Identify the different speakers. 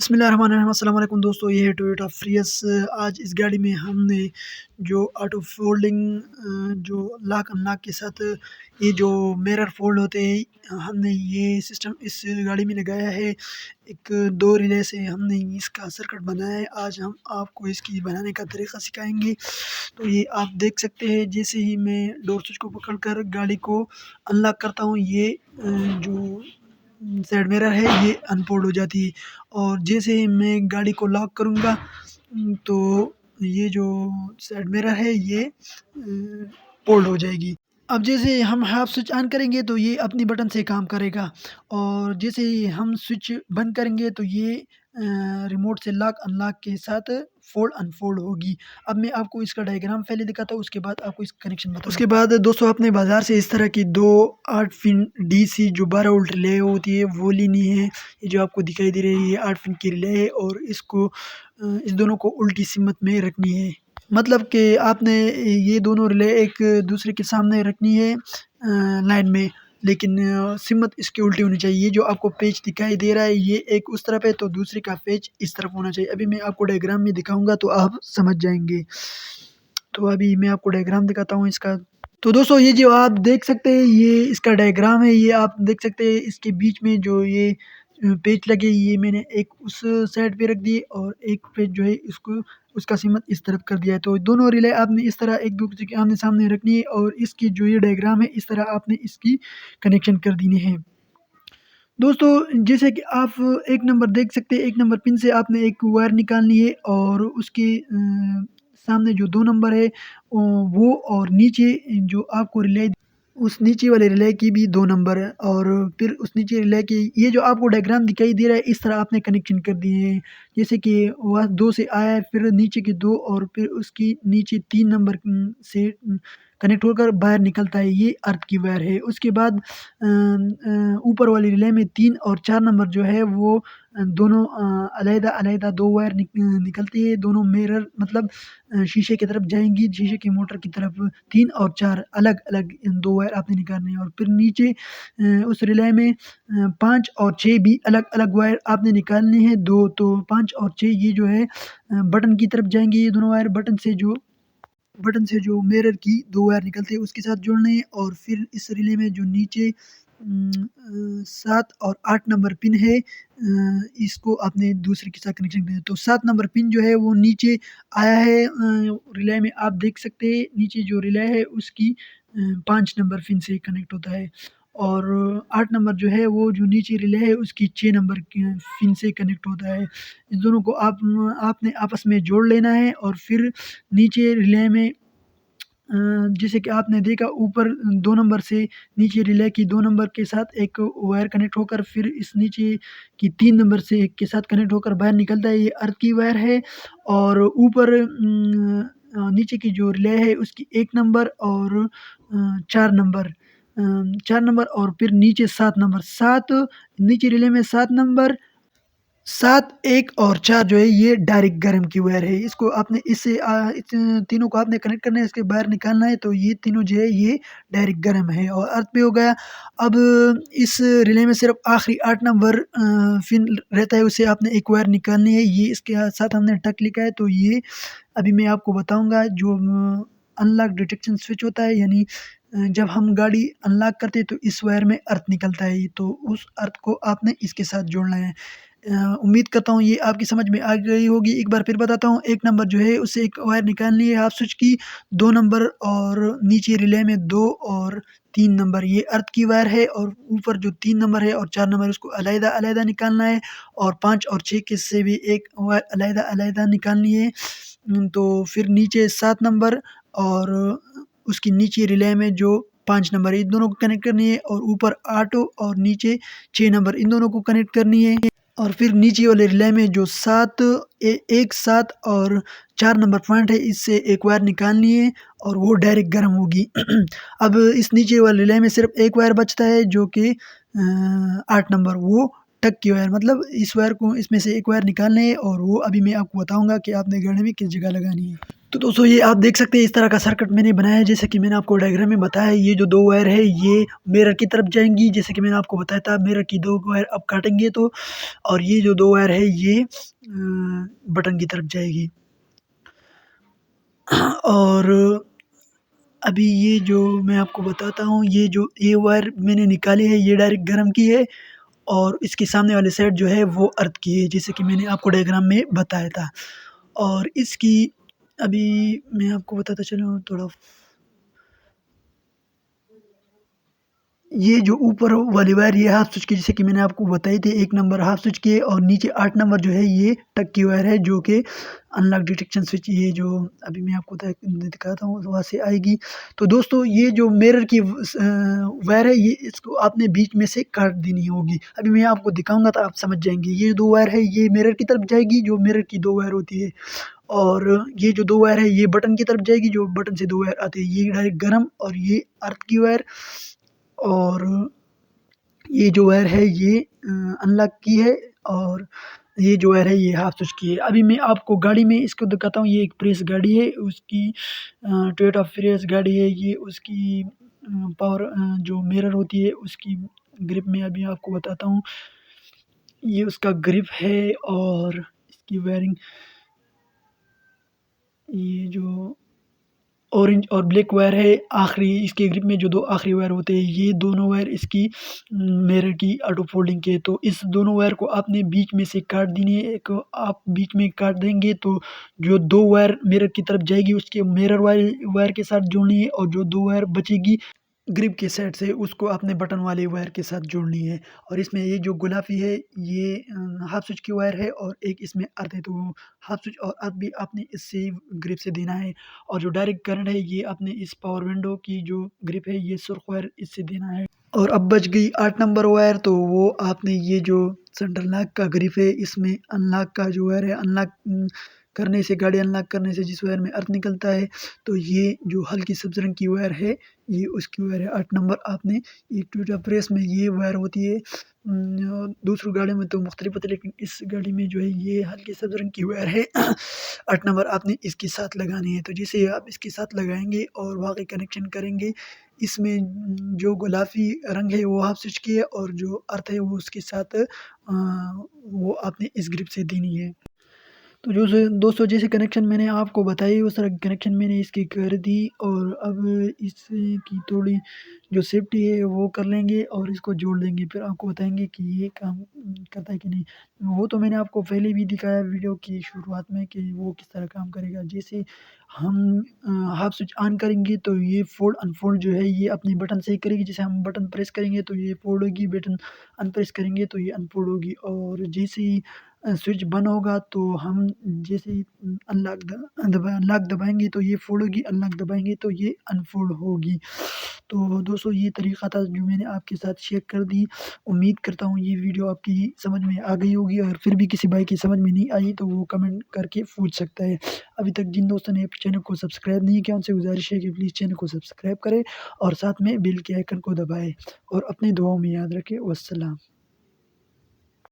Speaker 1: बिस्मिल्लाहिर्रहमानिर्रहीम। अस्सलाम वालेकुम दोस्तों, ये है टोयोटा प्रियस। आज इस गाड़ी में हमने जो ऑटो फोल्डिंग जो लॉक अनलॉक के साथ ये जो मिरर फोल्ड होते हैं, हमने ये सिस्टम इस गाड़ी में लगाया है। एक दो रिले से हमने इसका सर्किट बनाया है। आज हम आपको इसकी बनाने का तरीका सिखाएंगे। तो ये आप देख सकते हैं, जैसे ही मैं डोर स्विच को पकड़कर गाड़ी को अनलॉक करता हूँ, ये जो साइड मिरर है ये अनफोल्ड हो जाती है। और जैसे ही मैं गाड़ी को लॉक करूँगा तो ये जो साइड मिरर है ये फोल्ड हो जाएगी। अब जैसे हम हाफ स्विच ऑन करेंगे तो ये अपनी बटन से काम करेगा, और जैसे ही हम स्विच बंद करेंगे तो ये रिमोट से लॉक अनलॉक के साथ फोल्ड अनफोल्ड होगी। अब मैं आपको इसका डायग्राम पहले दिखाता हूँ, उसके बाद आपको इसका कनेक्शन बताऊँ। उसके बाद दोस्तों, आपने बाज़ार से इस तरह की दो 8 पिन डीसी जो 12 वोल्ट रिले होती है वो लेनी है। ये जो आपको दिखाई दे रही है 8 पिन की रिले है, और इसको इस दोनों को उल्टी सिमत में रखनी है। मतलब कि आपने ये दोनों रिले एक दूसरे के सामने रखनी है लाइन में, लेकिन सिमत इसकी उल्टी होनी चाहिए। ये जो आपको पेच दिखाई दे रहा है ये एक उस तरफ है तो दूसरे का पेच इस तरफ होना चाहिए। अभी मैं आपको डायग्राम में दिखाऊंगा तो आप समझ जाएंगे। तो अभी मैं आपको डायग्राम दिखाता हूँ इसका। तो दोस्तों, ये जो आप देख सकते हैं ये इसका डायग्राम है। ये आप देख सकते हैं, इसके बीच में जो ये पेच लगे, ये मैंने एक उस साइड पे रख दिए और एक पेच जो है इसको उसका सीमत इस तरफ कर दिया है। तो दोनों रिले आपने इस तरह एक दूसरे के आमने सामने रखनी है, और इसकी जो ये डायग्राम है इस तरह आपने इसकी कनेक्शन कर देनी है। दोस्तों, जैसे कि आप एक नंबर देख सकते हैं, एक नंबर पिन से आपने एक वायर निकालनी है, और उसके सामने जो 2 नंबर है वो, और नीचे जो आपको रिले उस नीचे वाले रिले की भी 2 नंबर है, और फिर उस नीचे रिले की ये जो आपको डायग्राम दिखाई दे रहा है इस तरह आपने कनेक्शन कर दिए हैं। जैसे कि वह 2 से आया है, फिर नीचे के 2, और फिर उसकी नीचे 3 नंबर से कनेक्ट होकर बाहर निकलता है, ये अर्थ की वायर है। उसके बाद ऊपर वाली रिले में 3 और 4 नंबर जो है वो दोनों अलग-अलग 2 वायर निकलती है। दोनों मिरर मतलब शीशे की तरफ जाएँगी, शीशे की मोटर की तरफ 3 और 4 अलग-अलग 2 वायर आपने निकालने हैं, और फिर नीचे उस रिले में 5 और 6 भी अलग-अलग वायर आपने निकालने हैं 2। तो 5 और 6 ये जो है बटन की तरफ जाएँगे, ये दोनों वायर बटन से जो मिरर की 2 वायर निकलते हैं उसके साथ जोड़ने हैं। और फिर इस रिले में जो नीचे 7 और 8 नंबर पिन है, इसको आपने दूसरे के साथ कनेक्शन देना है। तो 7 नंबर पिन जो है वो नीचे आया है रिले में, आप देख सकते हैं नीचे जो रिले है उसकी 5 नंबर पिन से कनेक्ट होता है, और 8 नंबर जो है वो जो नीचे रिले है उसकी 6 नंबर की पिन से कनेक्ट होता है। इस दोनों को आपने आपस में जोड़ लेना है, और फिर नीचे रिले में जैसे कि आपने देखा ऊपर 2 नंबर से नीचे रिले की 2 नंबर के साथ एक वायर कनेक्ट होकर फिर इस नीचे की 3 नंबर से एक के साथ कनेक्ट होकर बाहर निकलता है, ये अर्थ की वायर है। और ऊपर नीचे की जो रिले है उसकी 1 नंबर और 4 नंबर 4 नंबर, और फिर नीचे 7 नंबर, 7 नीचे रिले में 7 नंबर, 7, 1 और 4 जो है ये डायरेक्ट गर्म की वायर है। इसको आपने इससे इस तीनों को आपने कनेक्ट करना है, इसके बाहर निकालना है, तो ये तीनों जो है ये डायरेक्ट गर्म है और अर्थ पे हो गया। अब इस रिले में सिर्फ आखिरी 8 नंबर पिन रहता है, उसे आपने एक वायर निकालनी है। ये इसके साथ हमने टक लिखा है, तो ये अभी मैं आपको बताऊँगा। जो अनलॉक डिटेक्शन स्विच होता है, यानी जब हम गाड़ी अनलॉक करते हैं तो इस वायर में अर्थ निकलता है, तो उस अर्थ को आपने इसके साथ जोड़ना है। उम्मीद करता हूँ ये आपकी समझ में आ गई होगी। एक बार फिर बताता हूँ, 1 नंबर जो है उससे एक वायर निकालनी है हाफ स्विच की, 2 नंबर और नीचे रिले में 2 और 3 नंबर ये अर्थ की वायर है, और ऊपर जो 3 नंबर है और 4 नंबर उसको अलग-अलग निकालना है, और 5 और 6 के से भी एक वायर अलग-अलग निकालनी है। तो फिर नीचे 7 नंबर और उसकी नीचे रिले में जो 5 नंबर है, इन दोनों को कनेक्ट करनी है, और ऊपर 8 और नीचे 6 नंबर इन दोनों को कनेक्ट करनी है। और फिर नीचे वाले रिले में जो 1, 7 और 4 नंबर पॉइंट है, इससे एक वायर निकालनी है और वो डायरेक्ट गर्म होगी। अब इस नीचे वाले रिले में सिर्फ एक वायर बचता है जो कि 8 नंबर, वो टक की वायर, मतलब इस वायर को इसमें से एक वायर निकालना है, और वो अभी मैं आपको बताऊंगा कि आपने गाड़ी में किस जगह लगानी है। तो दोस्तों ये आप देख सकते हैं इस तरह का सर्किट मैंने बनाया है, जैसे कि मैंने आपको डायग्राम में बताया। ये जो 2 वायर है ये मिरर की तरफ जाएँगी, जैसे कि मैंने आपको बताया था मिरर की 2 वायर अब काटेंगे तो, और ये जो 2 वायर है ये बटन की तरफ जाएगी। और अभी ये जो मैं आपको बताता हूँ, ये वायर मैंने निकाली है, ये डायरेक्ट गरम की है, और इसके सामने वाली साइड जो है वो अर्थ की है, जैसे कि मैंने आपको डायग्राम में बताया था। और इसकी अभी मैं आपको बताता चलूँ थोड़ा। ये जो ऊपर वाली वायर ये हाफ स्विच की, जैसे कि मैंने आपको बताई थी, 1 नंबर हाफ स्विच की है, और नीचे 8 नंबर जो है ये टक की वायर है, जो कि अनलॉक डिटेक्शन स्विच, ये जो अभी मैं आपको दिखाता हूँ वहाँ से आएगी। तो दोस्तों ये जो मिरर की वायर है ये इसको आपने बीच में से काट देनी होगी। अभी मैं आपको दिखाऊँगा तो आप समझ जाएँगे। ये 2 वायर है ये मिरर की तरफ जाएगी, जो मिरर की 2 वायर होती है, और ये जो 2 वायर है ये बटन की तरफ जाएगी, जो बटन से 2 वायर आती है। ये डायरेक्ट गरम, और ये अर्थ की वायर, और ये जो वायर है ये अनलॉक की है, और ये जो वायर है ये हाफ स्विच की है। अभी मैं आपको गाड़ी में इसको दिखाता हूँ। ये एक प्रेस गाड़ी है, उसकी टोयोटा प्रियस गाड़ी है ये, उसकी पावर जो मिरर होती है उसकी ग्रिप में अभी आपको बताता हूँ। ये उसका ग्रिप है, और इसकी वायरिंग, ये जो ऑरेंज और ब्लैक वायर है आखिरी इसके ग्रिप में, जो 2 आखिरी वायर होते हैं, ये दोनों वायर इसकी मिरर की ऑटो फोल्डिंग के। तो इस दोनों वायर को आपने बीच में से काट देनी है। एक आप बीच में काट देंगे तो जो 2 वायर मिरर की तरफ जाएगी उसके मिरर वायर वायर के साथ जोड़नी है, और जो 2 वायर बचेगी ग्रिप के साइड से उसको आपने बटन वाले वायर के साथ जोड़नी है। और इसमें ये जो गुलाबी है ये हाफ स्विच की वायर है, और एक इसमें अर्थ है, तो वो हाफ स्विच और अर्थ भी आपने इससे ग्रिप से देना है। और जो डायरेक्ट करंट है ये आपने इस पावर विंडो की जो ग्रिप है ये सुर्ख वायर इससे देना है। और अब बच गई 8 नंबर वायर, तो वो आपने ये जो सेंट्रल लॉक का ग्रिप है इसमें अनलॉक का जो वायर है, अनलॉक करने से, गाड़ी अनलॉक करने से जिस वायर में अर्थ निकलता है, तो ये जो हल्की सब्ज़ रंग की वायर है ये उसकी वायर है 8 नंबर। आपने ये टोयोटा प्रेस में ये वायर होती है, दूसरी गाड़ी में तो मुख्तलिफ होती है, लेकिन इस गाड़ी में जो है ये हल्की सब्ज़ रंग की वायर है 8 नंबर आपने इसके साथ लगानी है। तो जैसे आप इसके साथ लगाएँगे और बाकी कनेक्शन करेंगे, इसमें जो गुलाबी रंग है वो हाफ स्विच की है, और जो अर्थ है वो उसके साथ वो आपने इस ग्रिप से देनी है। तो जो से दोस्तों जैसे कनेक्शन मैंने आपको बताई उस तरह की कनेक्शन मैंने इसकी कर दी, और अब इसकी थोड़ी जो सेफ्टी है वो कर लेंगे और इसको जोड़ देंगे, फिर आपको बताएँगे कि ये काम करता है कि नहीं। वो तो मैंने आपको पहले भी दिखाया वीडियो की शुरुआत में कि वो किस तरह काम करेगा। जैसे हम हाफ स्विच ऑन करेंगे तो ये फ़ोल्ड अनफ़ोल्ड जो है ये अपने बटन से ही करेगी। जैसे हम बटन प्रेस करेंगे तो ये फ़ोल्ड होगी, बटन अनप्रेस करेंगे तो ये अनफ़ोल्ड होगी, और जैसे ही स्विच बंद होगा तो हम जैसे ही लॉक दबाएँगे तो ये फ़ोल्ड होगी, अनलॉक दबाएँगे तो ये अनफ़ोल्ड होगी। तो दोस्तों ये तरीक़ा था जो मैंने आपके साथ शेयर कर दी। उम्मीद करता हूँ ये वीडियो आपकी समझ में आ गई होगी, और फिर भी किसी भाई की समझ में नहीं आई तो वो कमेंट करके पूछ सकता है। अभी तक जिन दोस्तों ने चैनल को सब्सक्राइब नहीं किया उनसे गुज़ारिश है कि प्लीज़ चैनल को सब्सक्राइब करें, और साथ में बेल के आइकन को दबाएँ, और अपनी दुआओं में याद रखें। वस्सलाम।